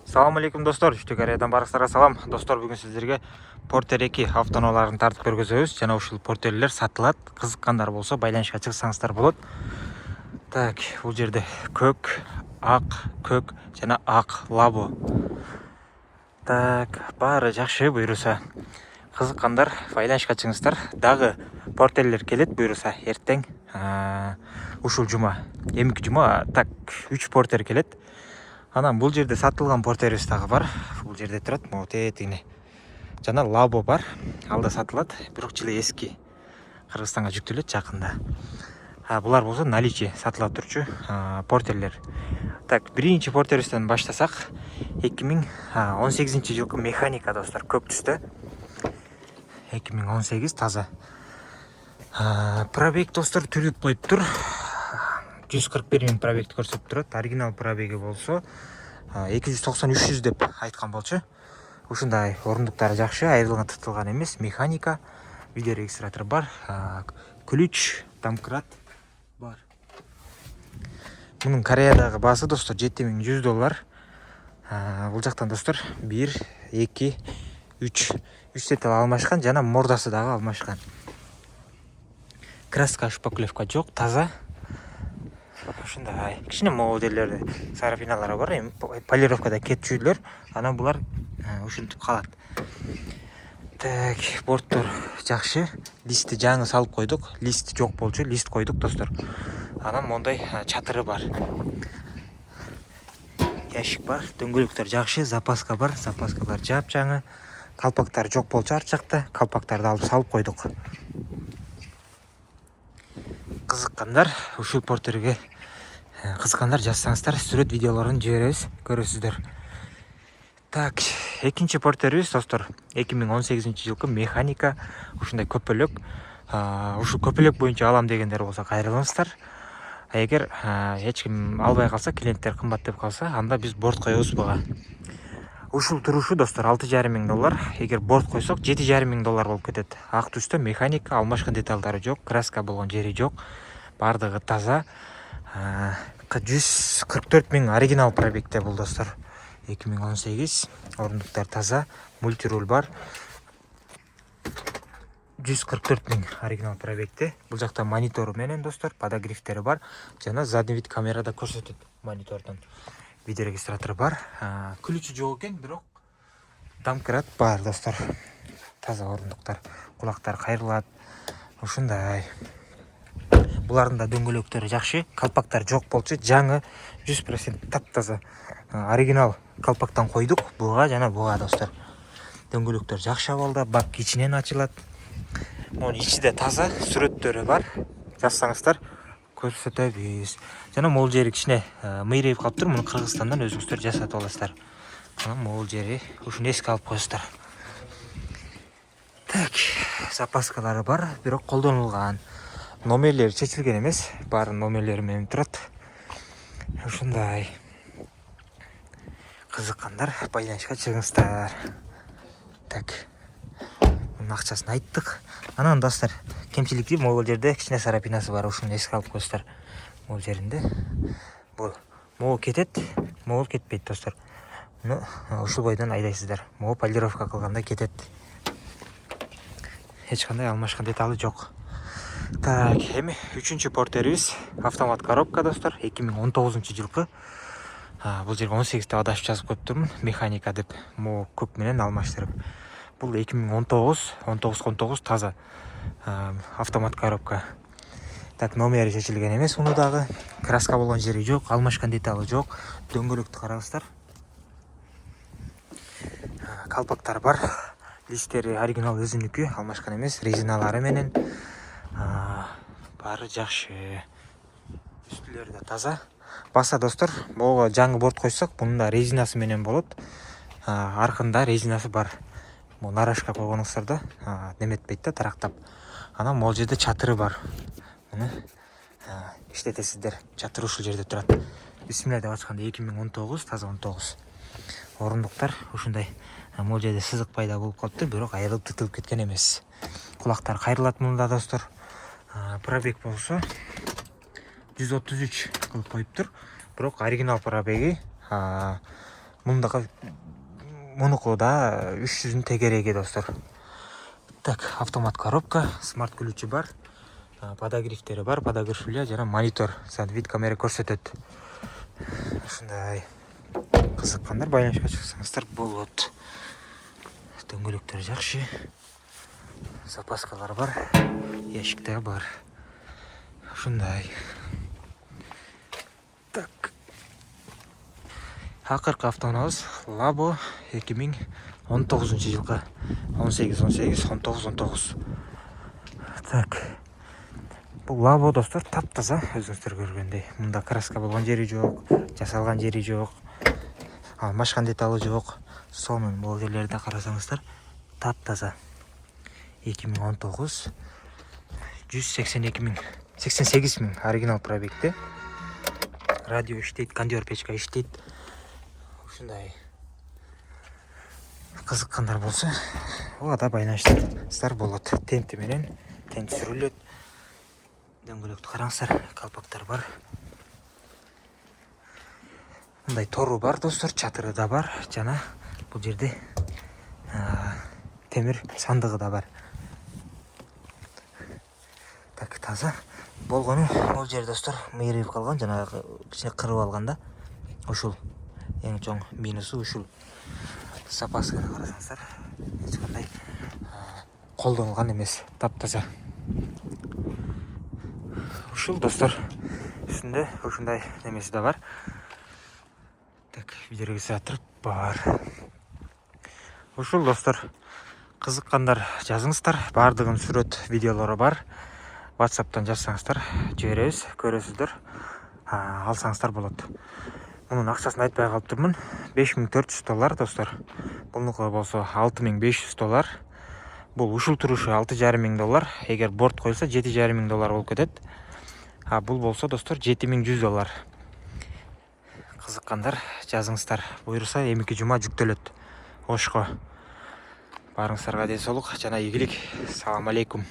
Салам алейкум достор, Үштү Кореядан барыңыздарга салам. Достор, бүгүн сиздерге Porter 2 автоунааларын тартып көргөзөбүз. Жана ушул Porter'лер сатылат. Кызыккандар болсо байланышка чыксаңыздар болот. Так, бул жерде көк, көк жана ак лабо. Так, баары жакшы буйруса. Кызыккандар байланышка чыгыңыздар. Дагы Porter'лер келет буйруса эртең. Ушул жума, эмки жума так 3 Porter келет. Анан бул жерде сатылган Porter'ибиз дагы бар. Бул жерде турат, могу тетигине. Жана лабо бар. Алда сатылат, бирок жылы эски. Кыргызстанга жүктөлөт жакында. Булар болсо наличие сатыла турчу Porter'лер. Так, биринчи Porter'ибизден баштасак, 2018-жылкы механика достор, көк түстө. 2018 таза. Пробег достор түрүп коюптур. 141 миң пробегти көрсөтүп турат. Оригинал пробеги болсо 290-300 деп айткан болчу. Ушундай орундуктары жакшы, айрылган тытылган эмес, механика, видео регистратор бар, ключ, домкрат бар. Мунун Кореядагы баасы достор $7100. Бул жактан достор 1, 2, 3 деталь алмашкан, жана мордасы дагы алмашкан. Краска шпаклевка жок, таза. Ушундай кичине моделдерде сарапиналары бар, эми полировкада кетчүлөр, анан булар ушинтип калат. Так, борттор жакшы, листти жаңы салып койдук, лист жок болчу, лист койдук достор. Анан мондай чатыры бар. Ящик бар, дөңгөлөктөр жакшы, запаска бар, запаскалар жапжаңы. Калпактар жок болчу арт жакта, калпактарды алып салып койдук. Кызыккандар ушул Porter'ге кызыккандар жазсаңыздар, сүрөт видеолорун жиберебиз, көрөсүздөр. Так, экинчи Porter'ибиз достор 2018-жылкы механика, ушундай көпөлөк. Ушул көпөлөк боюнча алам дегендер болсо кайрылыңыздар. Эгер эч ким албай калса, клиенттер кымбат деп калса, анда биз борт коебуз буга. Ушул турушу достор $6,5 миң. Эгер борт койсок $7,5 миң болуп кетет. Ак түстө механика, алмашкан деталдары жок, краска болгон жери жок. Бардыгы таза. 144 миң оригинал пробегте бул достор. 2018, орундуктар таза, мультируль бар. 144 миң оригинал пробегте. Бул жакта монитору менен достор, подогревтери бар, жана задний вид камерада көрсөтөт монитордон. Видео регистратор бар. Ключ жок экен, бирок домкрат бар достор. Таза орундуктар, кулактар кайрылат. Ушундай. Булардын да дөңгөлөктөрү жакшы, калпактар жок болчу, жаңы 100% таптаза. Оригинал калпактан койдук буга жана буга достор. Дөңгөлөктөр жакшы абалда, бак ичинен ачылат. Монун ичи да таза, сүрөттөрү бар. Жазсаңыздар көрсөтөбүз. Жана могул жери кичине мыйрайып калыптыр, муну Кыргызстандан өзүңүздөр жасатып аласыздар. Анан могул жери ушуну эске алып коесуздар. Так, запаскалары бар, бирок колдонулган. Номерлери чечилген эмес, баары номерлери менен турат. Ушундай. Кызыккандар байланышка чыгыңыздар. Так. Мунун акчасын айттык. Анан достор, кемчилиги могул жерде кичине сарапинасы бар, ушуну эске алып коесуздар. Могул жеринде бул могу кетет, могул кетпейт достор. Муну ушул бойдон айдайсыздар. Могу полировка кылганда кетет. Эч кандай алмашкан деталы жок. Так, эми 3-чү Porter'ибиз автомат коробка достор, 2019-жылкы. Бул жерге 18 деп адашып жазып коюптурмун, механика деп, могу көк менен алмаштырып. Бул 2019 таза автомат коробка. Так, номери чечилген эмес, уну дагы краска болгон жери жок, алмашкан деталы жок. Дөңгөлөктү караңыздар. Калпактар бар. Листтери оригинал өзүнүкү, алмашкан эмес, резиналары менен. Баары жакшы. Үстүлөрү да таза. Баса достор, буга жаңы борт койсок, мунун да резинасы менен болот. Аркында резинасы бар. Бул нарашка койгонуңуздарда неметпейт да, тарактап. Анан могул жерде чатыры бар. Муну иштетесиздер. Чатыр ушул жерде турат. Бисмилля деп ачканда 2019, таза 19. Орундуктар ушундай. Могул жерде сызык пайда болуп калыптыр, бирок айрылып тытылып кеткен эмес. Кулактар кайрылат мында достор. Пробег болсо 133 кылып коюптур. Бирок оригинал пробеги мунуку да 300 тегереги достор. Так, автомат коробка, смарт ключі бар, подогревтері бар, подогревшілер жана монитор, вид камера көрсөтөт. Ушундай кызыккандар байланышка чыксаңыздар болот. Дөңгөлөктөр жакшы. Запаскалар бар, ящиктер бар. Ушундай. Так. Акыркы автоунабыз Labo 2019 жылга 18. Так. Бул Labo достор таптаза, өзүңүздөр көргөндөй. Мында краска болгон жери жок, жасалган жери жок, алмашкан деталы жок. Сонун бул жерлерди карасаңыздар таптаза. 2019 188 миң оригинал пробегте. Радио иштейт, кондер печка иштейт. Ушундай кызыккандар болсо, ада байланыштар болот. Тенти менен тент сүрүлөт. Дөңгөлөктү караңыздар, калпактар бар. Мындай тору бар достор, чатыры да бар жана бул жерде темир сандыгы да бар. Так, таза болгону бул жер достор мыйрып калган, жанагы кичине кырып алган да. Ушул эң чоң минусу ушул. Запасканы карасаңыздар, эч кандай колдонулган эмес, таптаза. Ушул достор үстүндө ушундай немеси да бар. Так, видеорегистратор бар. Ушул достор кызыккандар жазыңыздар, бардыгын сүрөт видеолору бар. WhatsApp'тан жазсаңыздар, жиберебиз, көрөсүздөр, алсаңыздар болот. Мунун акчасын айтпай калыптырмын. $5400 достор. Бунуку болсо $6500. Бул ушул турушу $6500. Эгер борт коюлса $7500 болуп кетет. Бул болсо достор $7100. Кызыккандар жазыңыздар. Буйруса эмики жума жүктөлөт. Ошко. Барыңыздарга ден соолук жана ийгилик. Салам алейкум.